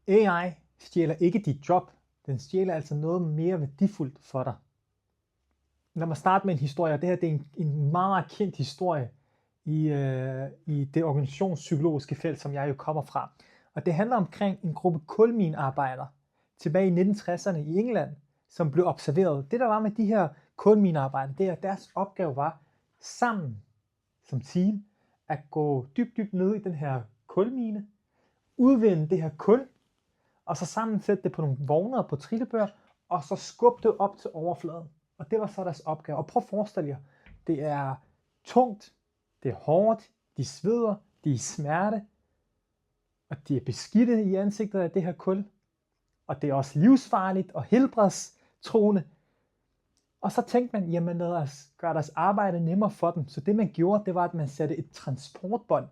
AI stjæler ikke dit job. Den stjæler altså noget mere værdifuldt for dig. Lad mig starte med en historie. Det her det er en meget kendt historie i det organisationspsykologiske felt, som jeg jo kommer fra. Og det handler omkring en gruppe kulminearbejdere tilbage i 1960'erne i England, som blev observeret. Det der var med de her kulminearbejdere, det er, at deres opgave var sammen som team at gå dybt ned i den her kulmine, udvinde det her kul, og så sammensætte det på nogle vogne og på trillebør, og så skubbe det op til overfladen. Og det var så deres opgave. Og prøv at forestille jer, det er tungt, det er hårdt, de sveder, de er i smerte, og de er beskidte i ansigtet af det her kul. Og det er også livsfarligt og helbredstruende. Og så tænkte man, jamen lad os gøre deres arbejde nemmere for dem. Så det man gjorde, det var, at man satte et transportbånd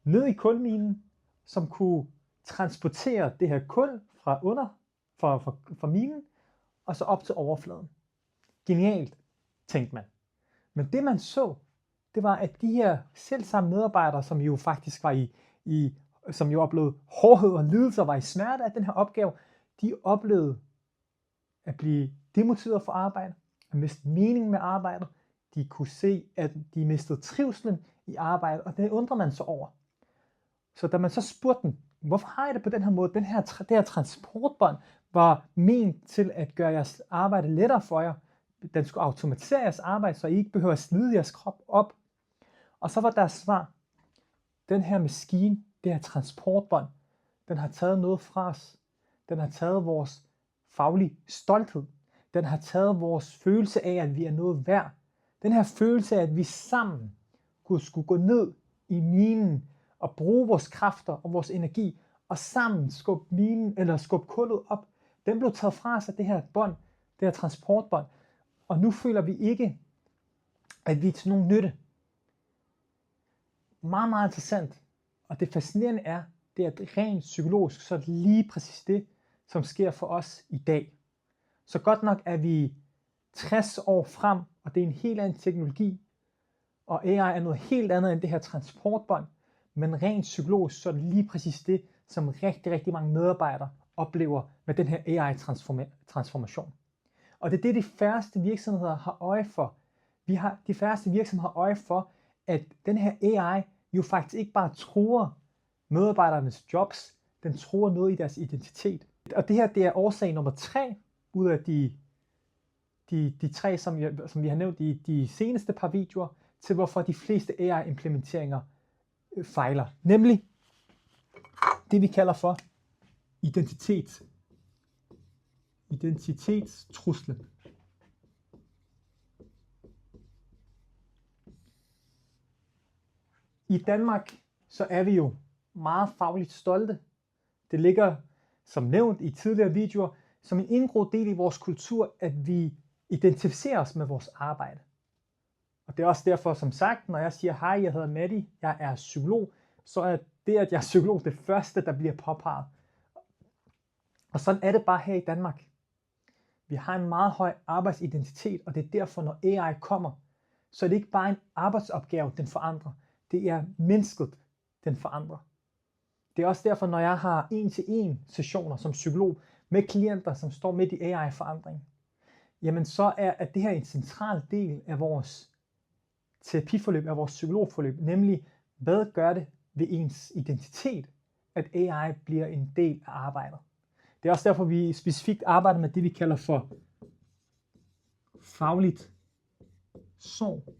ned i kulminen, som kunne transportere det her kul fra minen, og så op til overfladen. Genialt, tænkte man. Men det man så, det var, at de her selvsamme medarbejdere, som jo faktisk var som jo oplevede hårdhed og lidelse og var i smerte af den her opgave, de oplevede at blive demotiveret for arbejde, at miste mening med arbejdet. De kunne se, at de mistede trivslen i arbejdet, og det undrer man sig over. Så da man så spurgte dem, hvorfor har I det på den her måde? Det her transportbånd var ment til at gøre jeres arbejde lettere for jer. Den skulle automatisere jeres arbejde, så I ikke behøver at slide jeres krop op. Og så var deres svar, den her maskine, det her transportbånd, den har taget noget fra os. Den har taget vores faglige stolthed. Den har taget vores følelse af, at vi er noget værd. Den her følelse af, at vi sammen skulle gå ned i minen og bruge vores kræfter og vores energi, og sammen skubbe kullet op, den blev taget fra os af det her bånd, det her transportbånd. Og nu føler vi ikke, at vi er til nogen nytte. Meget, meget interessant. Og det fascinerende er, det er rent psykologisk, så er det lige præcis det, som sker for os i dag. Så godt nok er vi 60 år frem, og det er en helt anden teknologi, og AI er noget helt andet end det her transportbånd, men rent psykologisk, så er det lige præcis det, som rigtig, rigtig mange medarbejdere oplever med den her AI-transformation. Og det er det, de færreste virksomheder har øje for. De færreste virksomheder har øje for, at den her AI jo faktisk ikke bare truer medarbejdernes jobs, den truer noget i deres identitet. Og det her, det er årsag nummer 3 ud af de 3, som vi har nævnt i de seneste par videoer, til hvorfor de fleste AI-implementeringer fejler. Nemlig det, vi kalder for identitetstruslen. I Danmark, så er vi jo meget fagligt stolte. Det ligger, som nævnt i tidligere videoer, som en indgroet del i vores kultur, at vi identificerer os med vores arbejde. Og det er også derfor, som sagt, når jeg siger, hej, jeg hedder Matti, jeg er psykolog, så er det, at jeg er psykolog, det første, der bliver påpeget. Og sådan er det bare her i Danmark. Vi har en meget høj arbejdsidentitet, og det er derfor, når AI kommer, så er det ikke bare en arbejdsopgave, den forandrer. Det er mennesket, den forandrer. Det er også derfor, når jeg har 1-til-1 sessioner som psykolog med klienter, som står midt i AI-forandring, jamen så er det her en central del af vores terapiforløb, af vores psykologforløb, nemlig hvad gør det ved ens identitet, at AI bliver en del af arbejdet. Det er også derfor, vi specifikt arbejder med det, vi kalder for fagligt sorg.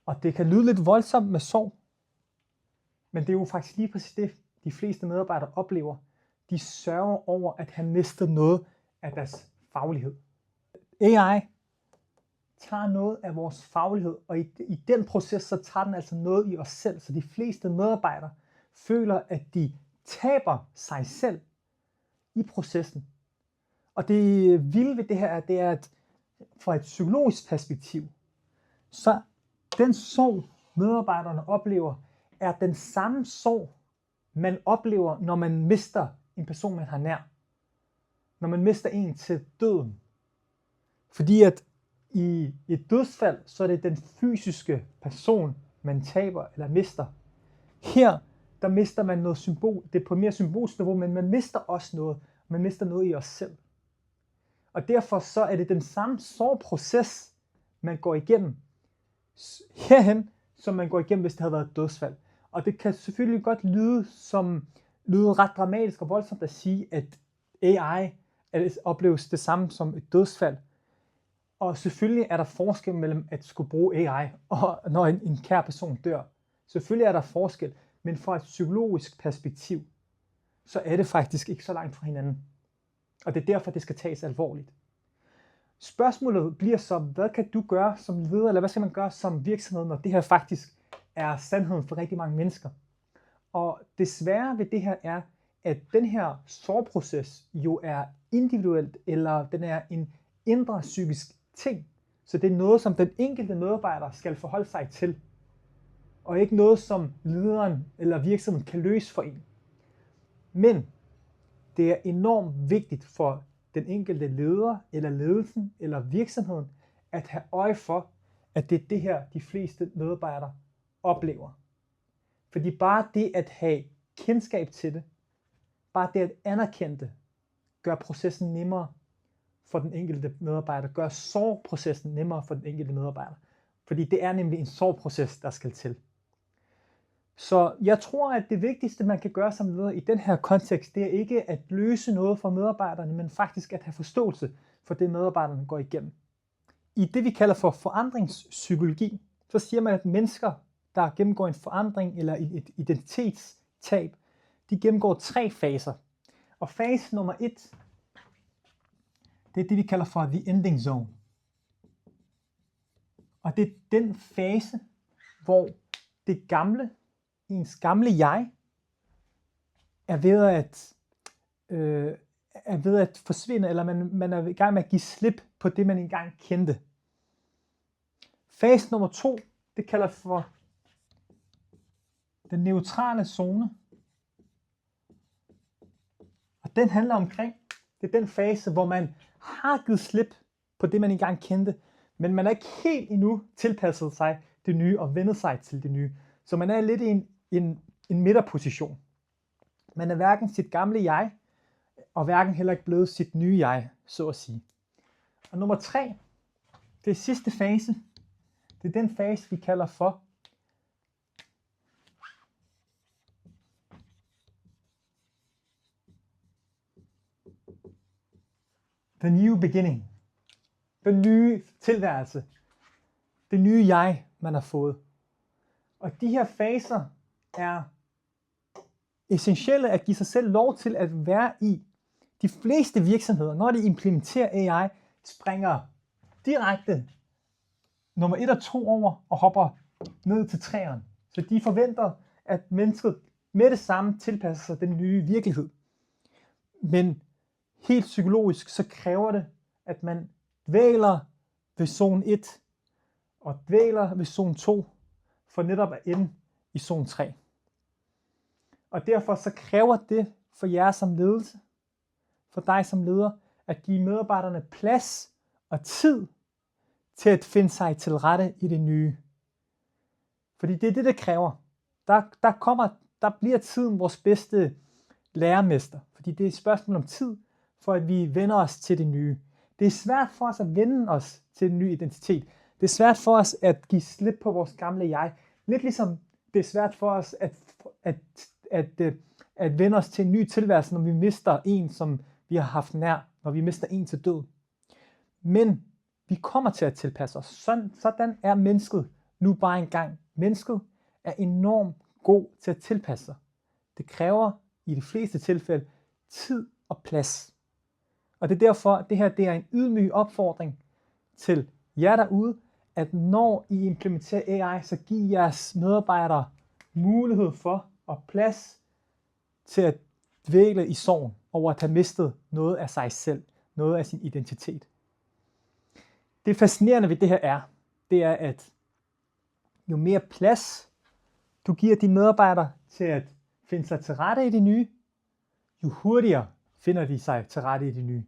Og det kan lyde lidt voldsomt med sorg, men det er jo faktisk lige præcis det, de fleste medarbejdere oplever. De sørger over at have mistet noget af deres faglighed. AI tager noget af vores faglighed, og i den proces, så tager den altså noget i os selv. Så de fleste medarbejdere føler, at de taber sig selv i processen. Og det vilde ved det her, det er, at fra et psykologisk perspektiv, så den sorg, medarbejderne oplever, er den samme sorg, man oplever, når man mister en person, man har nær. Når man mister en til døden. Fordi at i et dødsfald, så er det den fysiske person, man taber eller mister. Her, der mister man noget symbol. Det er på mere symbolsk niveau, men man mister også noget. Man mister noget i os selv. Og derfor så er det den samme sorgproces, man går igennem herhen, som man går igennem, hvis det havde været et dødsfald. Og det kan selvfølgelig godt lyde ret dramatisk og voldsomt at sige, at AI opleves det samme som et dødsfald. Og selvfølgelig er der forskel mellem at skulle bruge AI, og når en kær person dør. Selvfølgelig er der forskel, men fra et psykologisk perspektiv, så er det faktisk ikke så langt fra hinanden. Og det er derfor, det skal tages alvorligt. Spørgsmålet bliver så, hvad kan du gøre som leder, eller hvad skal man gøre som virksomhed, når det her faktisk er sandheden for rigtig mange mennesker? Og det svære ved det her er, at den her sorgproces jo er individuelt, eller den er en indre psykisk ting. Så det er noget, som den enkelte medarbejder skal forholde sig til, og ikke noget, som lederen eller virksomheden kan løse for en. Men det er enormt vigtigt for den enkelte leder, eller ledelsen, eller virksomheden, at have øje for, at det er det her, de fleste medarbejdere oplever. Fordi bare det at have kendskab til det, bare det at anerkende det, gør processen nemmere for den enkelte medarbejder, gør sorgprocessen nemmere for den enkelte medarbejder. Fordi det er nemlig en sorgproces, der skal til. Så jeg tror, at det vigtigste, man kan gøre som leder i den her kontekst, det er ikke at løse noget for medarbejderne, men faktisk at have forståelse for det, medarbejderne går igennem. I det, vi kalder for forandringspsykologi, så siger man, at mennesker, der gennemgår en forandring eller et identitetstab, de gennemgår 3 faser. Og fase nummer 1, det er det, vi kalder for the ending zone. Og det er den fase, hvor det gamle, ens gamle jeg, er ved at forsvinde, eller man er i gang med at give slip på det, man engang kendte. Fase nummer 2, det kalder for den neutrale zone. Og den handler omkring, det er den fase, hvor man har givet slip på det, man engang kendte, men man er ikke helt endnu tilpasset sig det nye og vendet sig til det nye. Så man er lidt i en midterposition. Man er hverken sit gamle jeg, og hverken heller ikke blevet sit nye jeg, så at sige. Og nummer 3, det er sidste fase. Det er den fase, vi kalder for the new beginning. Den nye tilværelse. Det nye jeg, man har fået. Og de her faser er essentielle at give sig selv lov til at være i. De fleste virksomheder, når de implementerer AI, springer direkte nummer 1 og 2 over og hopper ned til 3'eren. Så de forventer, at mennesket med det samme tilpasser sig den nye virkelighed. Men helt psykologisk, så kræver det, at man dvæler ved zone 1 og dvæler ved zone 2, for netop at ende i zone 3. Og derfor så kræver det for jer som ledelse, for dig som leder, at give medarbejderne plads og tid til at finde sig til rette i det nye. Fordi det er det, det kræver. Der bliver tiden vores bedste lærermester, fordi det er et spørgsmål om tid, for at vi vender os til det nye. Det er svært for os at vende os til den nye identitet. Det er svært for os at give slip på vores gamle jeg. Lidt ligesom det er svært for os at vende os til en ny tilværelse, når vi mister en, som vi har haft nær, når vi mister en til død. Men vi kommer til at tilpasse os. Sådan er mennesket nu bare engang. Mennesket er enormt god til at tilpasse sig. Det kræver i de fleste tilfælde tid og plads. Og det er derfor, at det her det er en ydmyg opfordring til jer derude, at når I implementerer AI, så giv jeres medarbejdere mulighed for og plads til at dvæle i sorgen over at have mistet noget af sig selv, noget af sin identitet. Det fascinerende ved det her det er, at jo mere plads du giver dine medarbejdere til at finde sig til rette i det nye, jo hurtigere finder de sig til rette i det nye.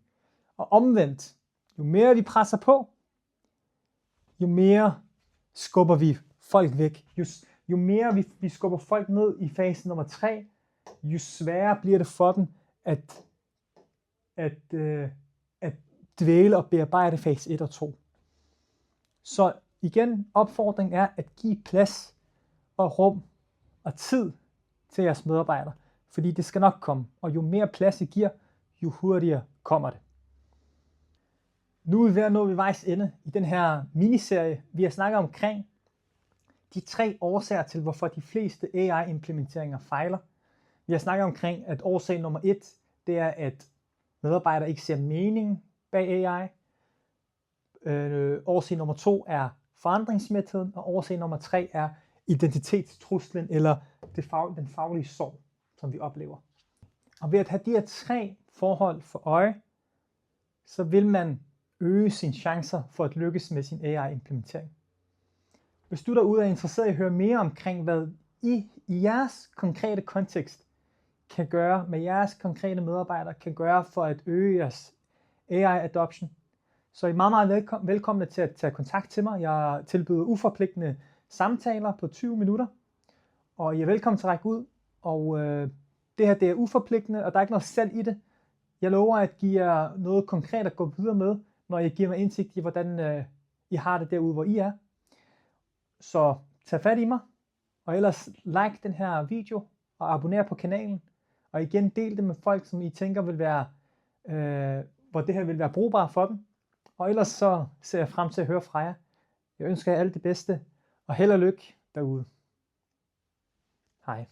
Og omvendt, jo mere vi presser på, jo mere skubber vi folk væk. Jo Jo mere vi skubber folk ned i fase nummer 3, jo sværere bliver det for dem at dvæle og bearbejde fase 1 og 2. Så igen, opfordringen er at give plads og rum og tid til jeres medarbejdere, fordi det skal nok komme, og jo mere plads I giver, jo hurtigere kommer det. Nu er vi ved at nå ved vejs ende i den her miniserie. Vi har snakket omkring de 3 årsager til, hvorfor de fleste AI-implementeringer fejler. Vi har snakket omkring, at årsag nummer 1, det er, at medarbejdere ikke ser mening bag AI. Årsag nummer 2 er forandringsmetoden, og årsag nummer 3 er identitetstruslen eller den faglige sorg, som vi oplever. Og ved at have de her 3 forhold for øje, så vil man øge sine chancer for at lykkes med sin AI-implementering. Hvis du derude er interesseret i at høre mere omkring, hvad I jeres konkrete kontekst kan gøre med jeres konkrete medarbejdere, kan gøre for at øge jeres AI-adoption, så er I meget velkomne til at tage kontakt til mig. Jeg tilbyder uforpligtende samtaler på 20 minutter, og I er velkommen til at række ud. Og det her, det er uforpligtende, og der er ikke noget salg i det. Jeg lover at give jer noget konkret at gå videre med, når jeg giver mig indsigt i, hvordan I har det derude, hvor I er. Så tag fat i mig, og ellers like den her video, og abonner på kanalen. Og igen, del det med folk, som I tænker vil være, hvor det her vil være brugbart for dem. Og ellers så ser jeg frem til at høre fra jer. Jeg ønsker jer alt det bedste, og held og lykke derude. Hej.